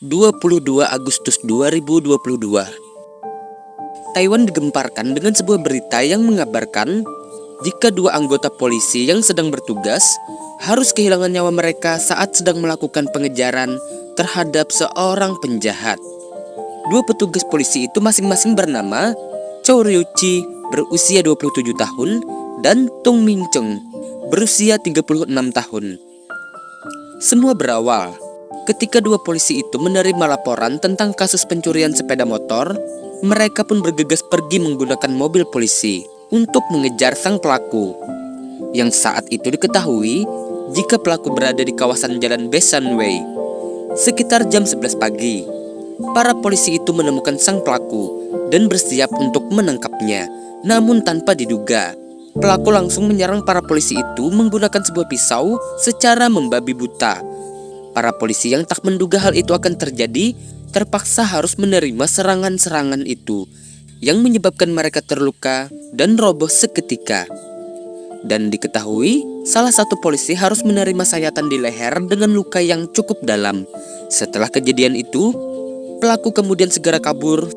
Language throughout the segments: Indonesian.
22 Agustus 2022. Taiwan digemparkan dengan sebuah berita yang mengabarkan jika dua anggota polisi yang sedang bertugas harus kehilangan nyawa mereka saat sedang melakukan pengejaran terhadap seorang penjahat. Dua petugas polisi itu masing-masing bernama Chow Ryu-chi berusia 27 tahun dan Tung Min-cheng berusia 36 tahun. Semua berawal ketika dua polisi itu menerima laporan tentang kasus pencurian sepeda motor. Mereka pun bergegas pergi menggunakan mobil polisi untuk mengejar sang pelaku, yang saat itu diketahui jika pelaku berada di kawasan Jalan Besanwei. Sekitar jam 11 pagi, para polisi itu menemukan sang pelaku dan bersiap untuk menangkapnya. Namun tanpa diduga, pelaku langsung menyerang para polisi itu menggunakan sebuah pisau secara membabi buta. Para polisi yang tak menduga hal itu akan terjadi terpaksa harus menerima serangan-serangan itu yang menyebabkan mereka terluka dan roboh seketika. Dan diketahui salah satu polisi harus menerima sayatan di leher dengan luka yang cukup dalam. Setelah kejadian itu, pelaku kemudian segera kabur,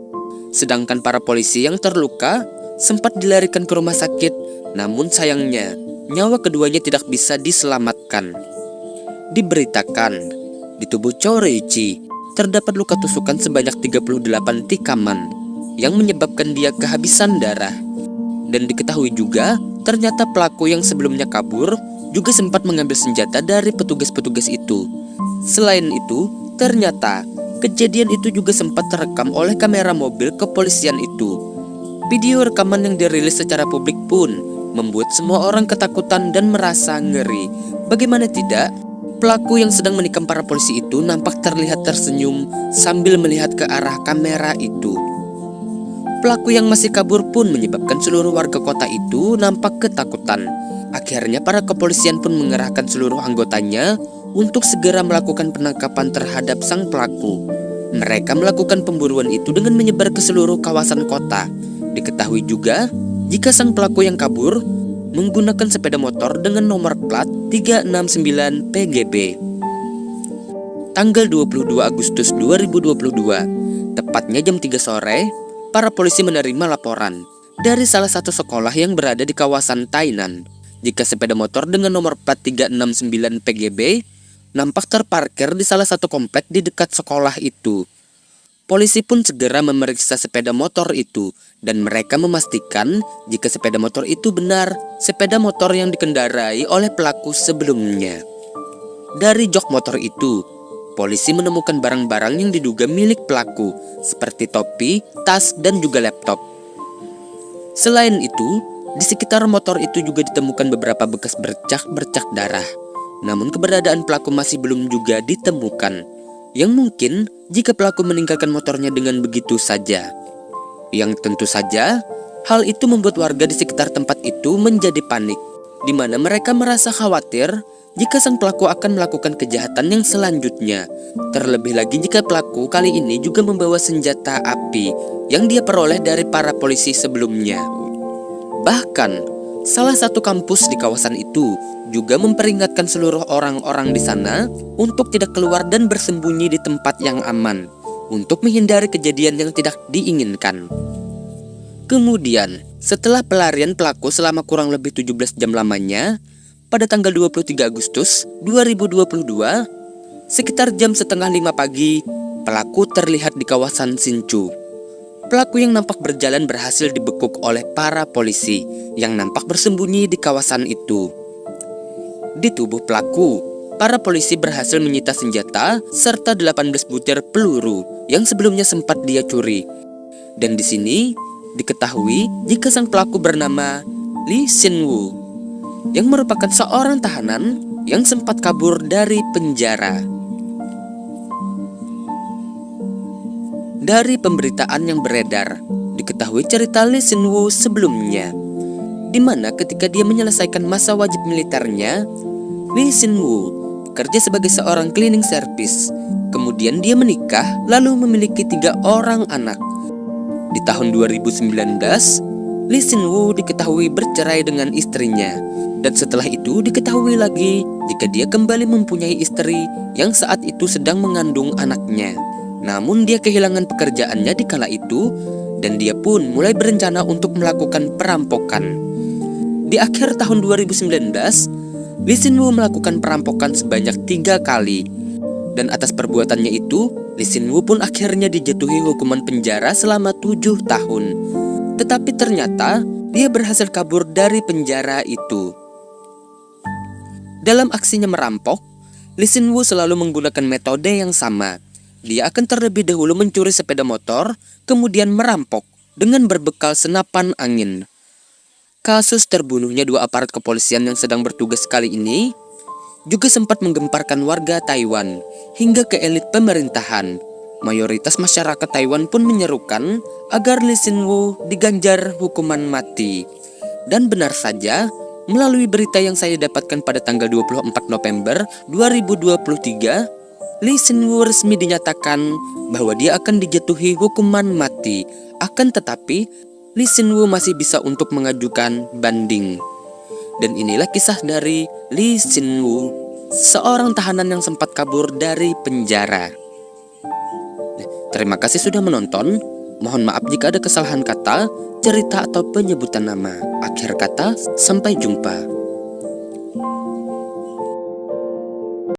sedangkan para polisi yang terluka sempat dilarikan ke rumah sakit. Namun sayangnya nyawa keduanya tidak bisa diselamatkan. Diberitakan di tubuh Chow Ryu-chi terdapat luka tusukan sebanyak 38 tikaman yang menyebabkan dia kehabisan darah. Dan diketahui juga ternyata pelaku yang sebelumnya kabur juga sempat mengambil senjata dari petugas-petugas itu. Selain itu, ternyata kejadian itu juga sempat terekam oleh kamera mobil kepolisian itu. Video rekaman yang dirilis secara publik pun membuat semua orang ketakutan dan merasa ngeri. Bagaimana tidak, pelaku yang sedang menikam para polisi itu nampak terlihat tersenyum sambil melihat ke arah kamera itu. Pelaku yang masih kabur pun menyebabkan seluruh warga kota itu nampak ketakutan. Akhirnya para kepolisian pun mengerahkan seluruh anggotanya untuk segera melakukan penangkapan terhadap sang pelaku. Mereka melakukan pemburuan itu dengan menyebar ke seluruh kawasan kota. Diketahui juga jika sang pelaku yang kabur menggunakan sepeda motor dengan nomor plat 369 PGB. Tanggal 22 Agustus 2022, tepatnya jam 3 sore, para polisi menerima laporan dari salah satu sekolah yang berada di kawasan Tainan jika sepeda motor dengan nomor plat 369 PGB nampak terparkir di salah satu komplek di dekat sekolah itu. Polisi pun segera memeriksa sepeda motor itu dan mereka memastikan jika sepeda motor itu benar sepeda motor yang dikendarai oleh pelaku sebelumnya. Dari jok motor itu, polisi menemukan barang-barang yang diduga milik pelaku seperti topi, tas, dan juga laptop. Selain itu, di sekitar motor itu juga ditemukan beberapa bekas bercak-bercak darah. Namun keberadaan pelaku masih belum juga ditemukan. Yang mungkin jika pelaku meninggalkan motornya dengan begitu saja. Yang tentu saja hal itu membuat warga di sekitar tempat itu menjadi panik, di mana mereka merasa khawatir jika sang pelaku akan melakukan kejahatan yang selanjutnya. Terlebih lagi jika pelaku kali ini juga membawa senjata api yang dia peroleh dari para polisi sebelumnya. Bahkan salah satu kampus di kawasan itu juga memperingatkan seluruh orang-orang di sana untuk tidak keluar dan bersembunyi di tempat yang aman untuk menghindari kejadian yang tidak diinginkan. Kemudian, setelah pelarian pelaku selama kurang lebih 17 jam lamanya, pada tanggal 23 Agustus 2022, sekitar jam setengah 5 pagi, pelaku terlihat di kawasan Hsinchu. Pelaku yang nampak berjalan berhasil dibekuk oleh para polisi yang nampak bersembunyi di kawasan itu. Di tubuh pelaku, para polisi berhasil menyita senjata serta 18 butir peluru yang sebelumnya sempat dia curi. Dan di sini diketahui jika sang pelaku bernama Lee Sin-woo yang merupakan seorang tahanan yang sempat kabur dari penjara. Dari pemberitaan yang beredar, diketahui cerita Lee Sin-woo sebelumnya, di mana ketika dia menyelesaikan masa wajib militernya, Lee Sin-woo bekerja sebagai seorang cleaning service. Kemudian dia menikah lalu memiliki 3 orang anak. Di tahun 2019, Lee Sin-woo diketahui bercerai dengan istrinya. Dan setelah itu diketahui lagi jika dia kembali mempunyai istri yang saat itu sedang mengandung anaknya. Namun dia kehilangan pekerjaannya di kala itu dan dia pun mulai berencana untuk melakukan perampokan. Di akhir tahun 2019, Lee Sin Woo melakukan perampokan sebanyak 3 kali. Dan atas perbuatannya itu, Lee Sin Woo pun akhirnya dijatuhi hukuman penjara selama 7 tahun. Tetapi ternyata dia berhasil kabur dari penjara itu. Dalam aksinya merampok, Lee Sin Woo selalu menggunakan metode yang sama. Dia akan terlebih dahulu mencuri sepeda motor, kemudian merampok dengan berbekal senapan angin. Kasus terbunuhnya 2 aparat kepolisian yang sedang bertugas kali ini juga sempat menggemparkan warga Taiwan hingga ke elit pemerintahan. Mayoritas masyarakat Taiwan pun menyerukan agar Lee Sin Woo diganjar hukuman mati. Dan benar saja, melalui berita yang saya dapatkan pada tanggal 24 November 2023, Lee Sin Woo resmi dinyatakan bahwa dia akan dijatuhi hukuman mati. Akan tetapi, Lee Sin Woo masih bisa untuk mengajukan banding. Dan inilah kisah dari Lee Sin Woo, seorang tahanan yang sempat kabur dari penjara. Terima kasih sudah menonton. Mohon maaf jika ada kesalahan kata, cerita atau penyebutan nama. Akhir kata, sampai jumpa.